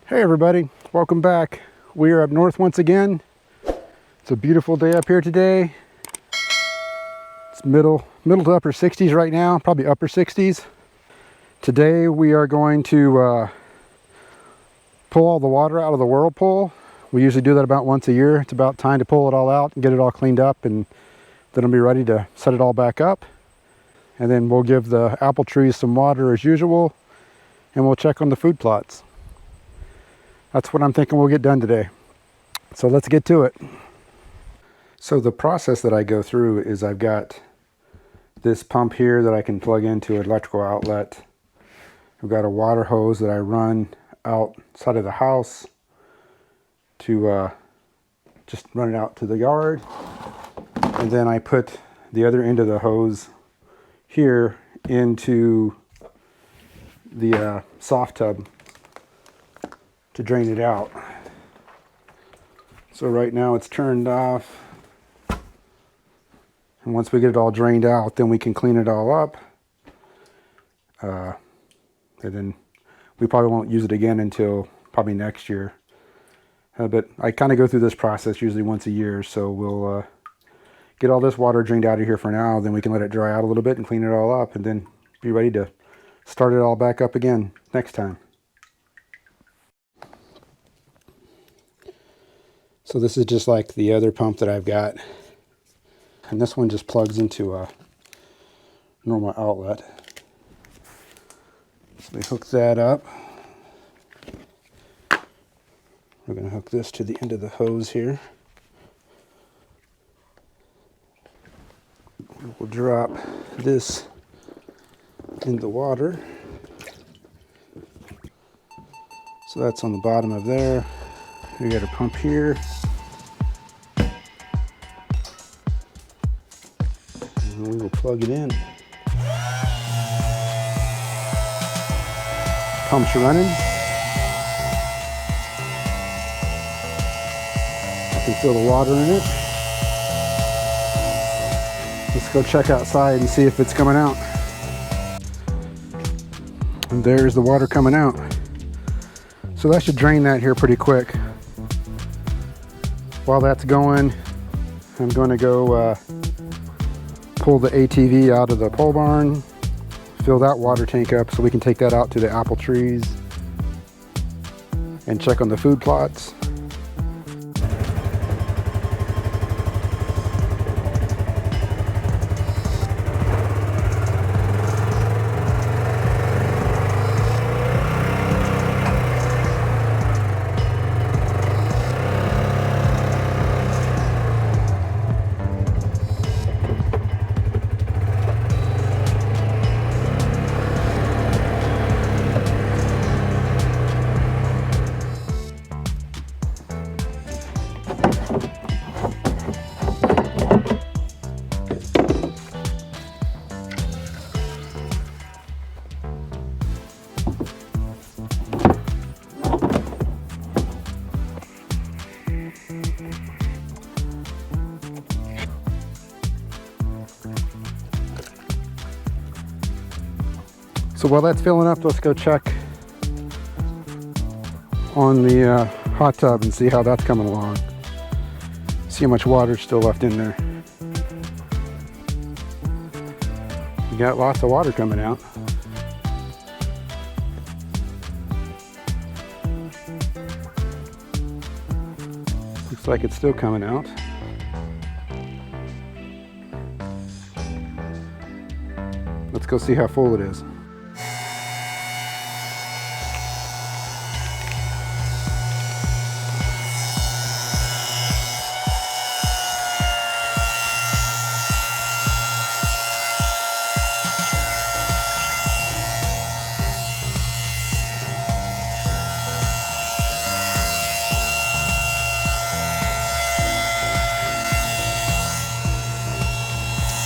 Hey everybody, welcome back. We are up north once again. It's a beautiful day up here today. It's middle to upper 60s right now, probably upper 60s. Today we are going to pull all the water out of the whirlpool. We usually do that about once a year. It's about time to pull it all out and get it all cleaned up, and then I'll be ready to set it all back up. And then we'll give the apple trees some water as usual, and we'll check on the food plots. That's what I'm thinking we'll get done today. So let's get to it. So the process that I go through is I've got this pump here that I can plug into an electrical outlet. I've got a water hose that I run outside of the house to just run it out to the yard. And then I put the other end of the hose here into the soft tub to drain it out. So right now it's turned off, and once we get it all drained out, then we can clean it all up, and then we probably won't use it again until probably next year. But I kind of go through this process usually once a year, so we'll get all this water drained out of here for now, then we can let it dry out a little bit and clean it all up, and then be ready to start it all back up again next time. So this is just like the other pump that I've got, and this one just plugs into a normal outlet. So we hook that up. We're going to hook this to the end of the hose here. We'll drop this in the water. So that's on the bottom of there. We got a pump here. And we will plug it in. Pump's running. I can feel the water in it. Let's go check outside and see if it's coming out. And there's the water coming out. So that should drain that here pretty quick. While that's going, I'm going to go pull the ATV out of the pole barn, fill that water tank up so we can take that out to the apple trees and check on the food plots. So while that's filling up, let's go check on the hot tub and see how that's coming along. See how much water's still left in there. We got lots of water coming out. Looks like it's still coming out. Let's go see how full it is.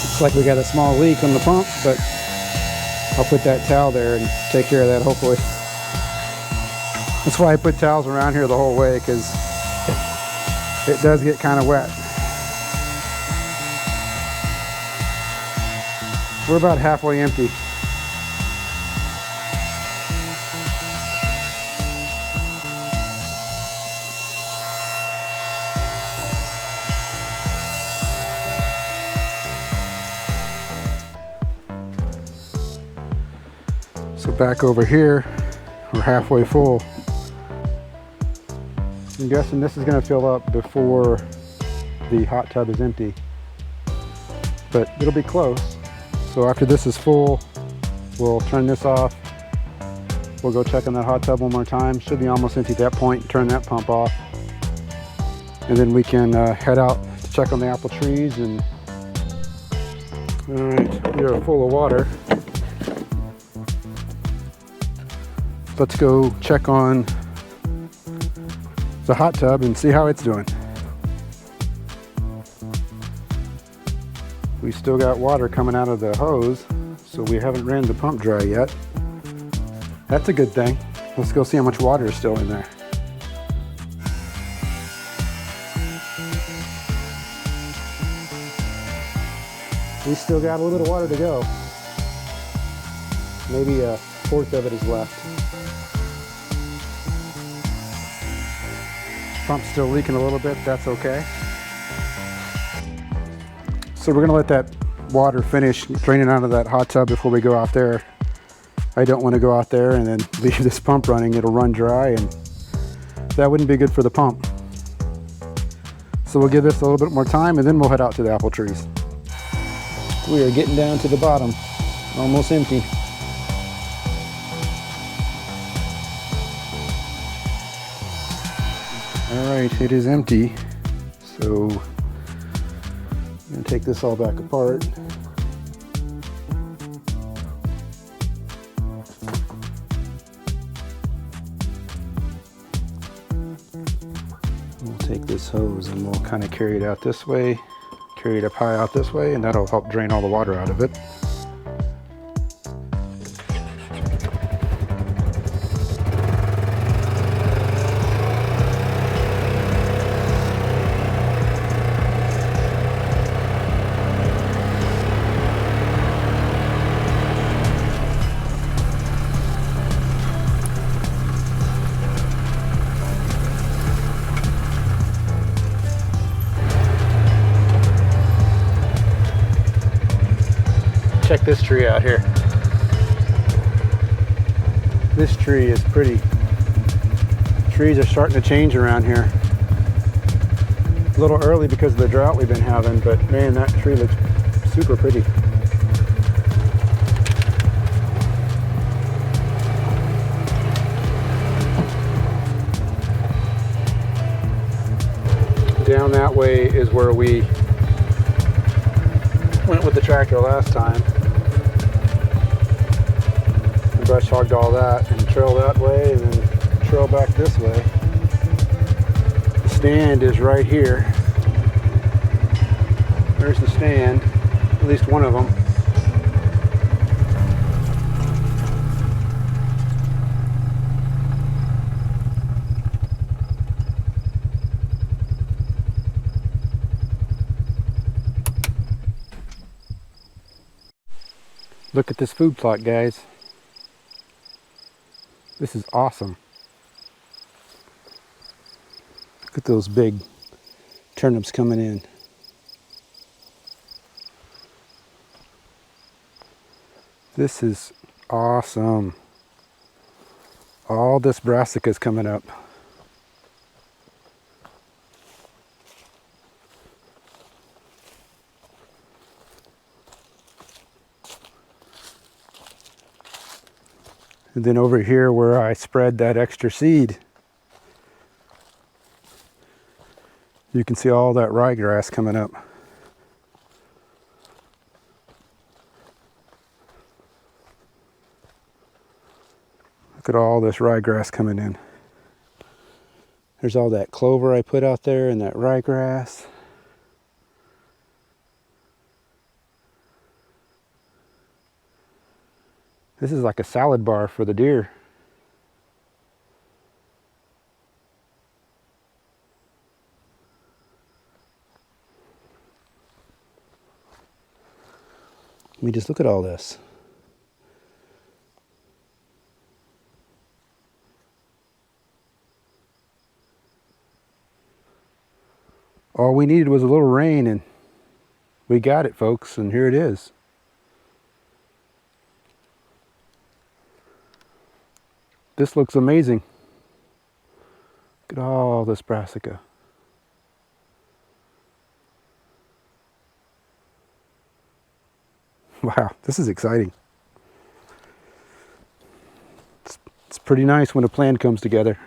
Looks like we got a small leak on the pump, but I'll put that towel there and take care of that hopefully. That's why I put towels around here the whole way, because it does get kind of wet. We're about halfway empty. Back over here, we're halfway full. I'm guessing this is going to fill up before the hot tub is empty, but it'll be close. So after this is full, we'll turn this off. We'll go check on that hot tub one more time. Should be almost empty at that point. Turn that pump off, and then we can head out to check on the apple trees. And all right, we are full of water. Let's go check on the hot tub and see how it's doing. We still got water coming out of the hose, so we haven't ran the pump dry yet. That's a good thing. Let's go see how much water is still in there. We still got a little bit of water to go. Maybe a fourth of it is left. Pump's still leaking a little bit, that's okay. So we're gonna let that water finish draining out of that hot tub before we go out there. I don't want to go out there and then leave this pump running. It'll run dry, and that wouldn't be good for the pump. So we'll give this a little bit more time, and then we'll head out to the apple trees. We are getting down to the bottom, almost empty. All right, it is empty. So I'm gonna take this all back apart. We'll take this hose and we'll kind of carry it out this way, carry it up high out this way, and that'll help drain all the water out of it. Check this tree out here. This tree is pretty. Trees are starting to change around here. A little early because of the drought we've been having, but man, that tree looks super pretty. Down that way is where we went with the tractor last time. Brush hogged all that and trail that way and then trail back this way. The stand is right here. There's the stand, at least one of them. Look at this food plot, guys. This is awesome. Look at those big turnips coming in. This is awesome. All this brassica is coming up. And then over here where I spread that extra seed, you can see all that ryegrass coming up. Look at all this ryegrass coming in. There's all that clover I put out there and that ryegrass. This is like a salad bar for the deer. I mean, just look at all this. All we needed was a little rain, and we got it, folks, and here it is. This looks amazing. Look at all this brassica. Wow, this is exciting. It's pretty nice when a plan comes together.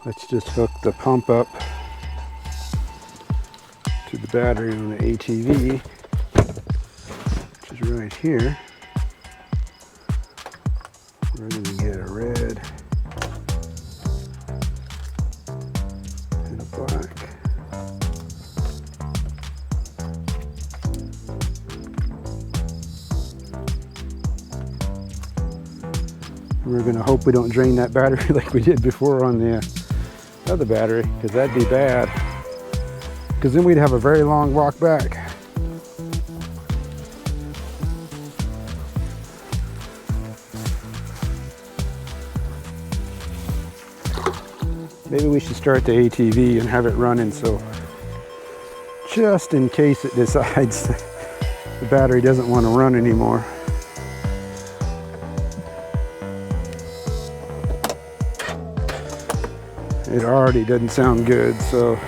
Let's just hook the pump up to the battery on the ATV, which is right here. We're going to get a red and a black. We're going to hope we don't drain that battery like we did before on the other battery, because that'd be bad. Because then we'd have a very long walk back. Maybe we should start the ATV and have it running, so just in case it decides the battery doesn't want to run anymore. It already doesn't sound good, so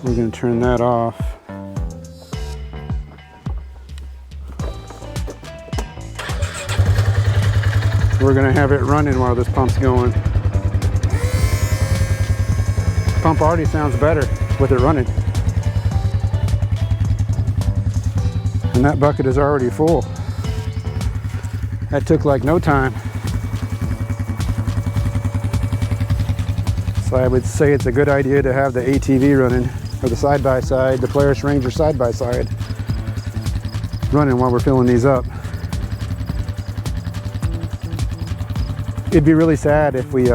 we're going to turn that off. We're going to have it running while this pump's going. Pump already sounds better with it running. And that bucket is already full. That took like no time. So I would say it's a good idea to have the ATV running, or the side-by-side, the Polaris Ranger side-by-side running while we're filling these up. It'd be really sad if we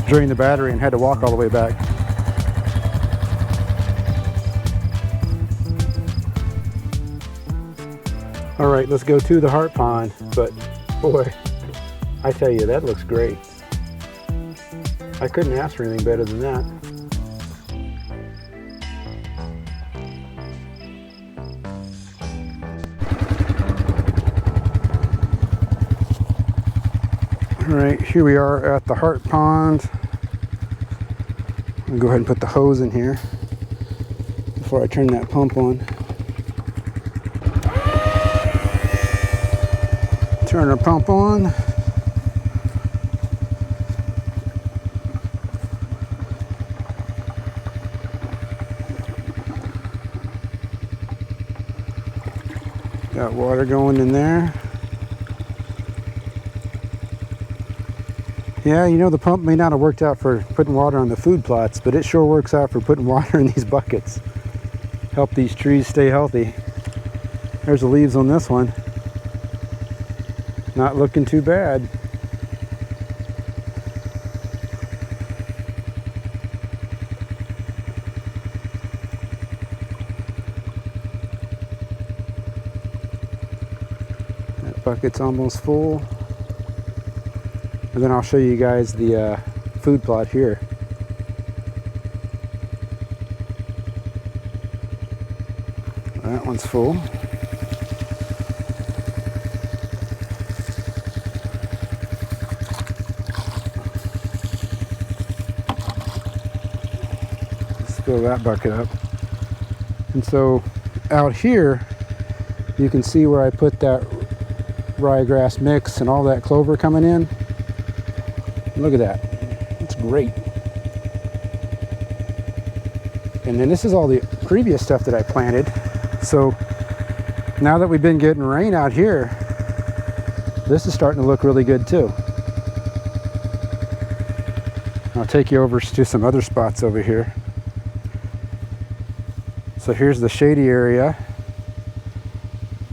drained the battery and had to walk all the way back. All right, let's go to the heart pond, but boy, I tell you, that looks great. I couldn't ask for anything better than that. All right, here we are at the heart pond. I'm gonna go ahead and put the hose in here before I turn that pump on. Turn our pump on. Got water going in there. Yeah, you know, the pump may not have worked out for putting water on the food plots, but it sure works out for putting water in these buckets. Help these trees stay healthy. There's the leaves on this one. Not looking too bad. That bucket's almost full. And then I'll show you guys the food plot here. That one's full. Fill that bucket up. And so out here you can see where I put that ryegrass mix and all that clover coming in. Look at that. It's great. And then this is all the previous stuff that I planted. So now that we've been getting rain out here, this is starting to look really good too. I'll take you over to some other spots over here. So here's the shady area.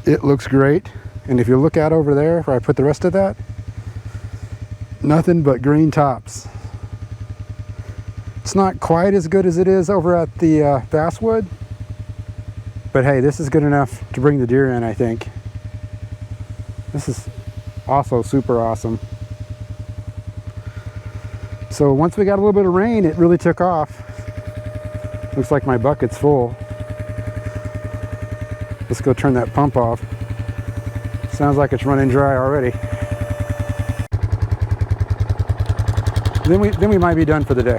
It looks great. And if you look out over there where I put the rest of that, nothing but green tops. It's not quite as good as it is over at the basswood, but hey, this is good enough to bring the deer in, I think. This is also super awesome. So once we got a little bit of rain, it really took off. Looks like my bucket's full. Let's go turn that pump off. Sounds like it's running dry already. Then we might be done for the day.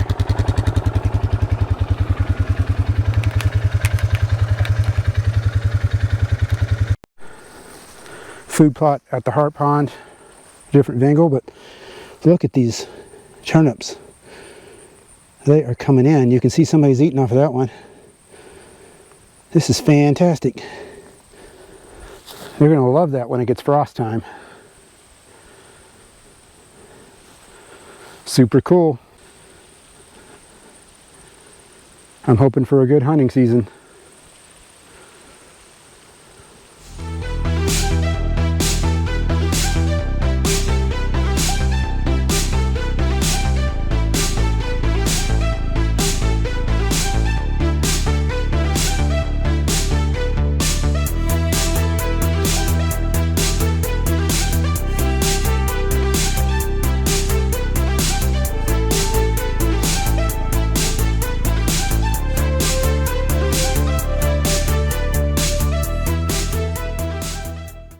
Food plot at the Hart Pond, different angle, but look at these turnips. They are coming in. You can see somebody's eating off of that one. This is fantastic. They're going to love that when it gets frost time. Super cool. I'm hoping for a good hunting season.